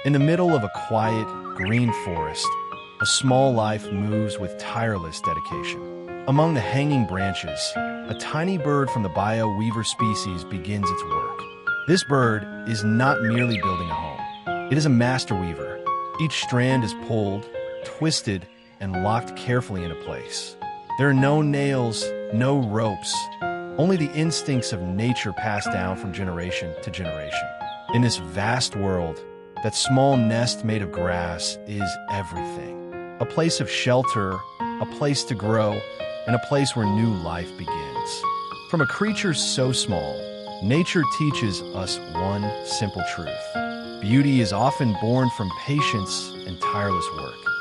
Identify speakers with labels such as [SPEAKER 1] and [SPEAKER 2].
[SPEAKER 1] In the middle of a quiet, green forest, a small life moves with tireless dedication. Among the hanging branches, a tiny bird from the bio weaver species begins its work. This bird is not merely building a home. It is a master weaver. Each strand is pulled, twisted, and locked carefully into place. There are no nails, no ropes, only the instincts of nature passed down from generation to generation. In this vast world, that small nest made of grass is everything. A place of shelter, a place to grow, and a place where new life begins. From a creature so small, nature teaches us one simple truth. Beauty is often born from patience and tireless work.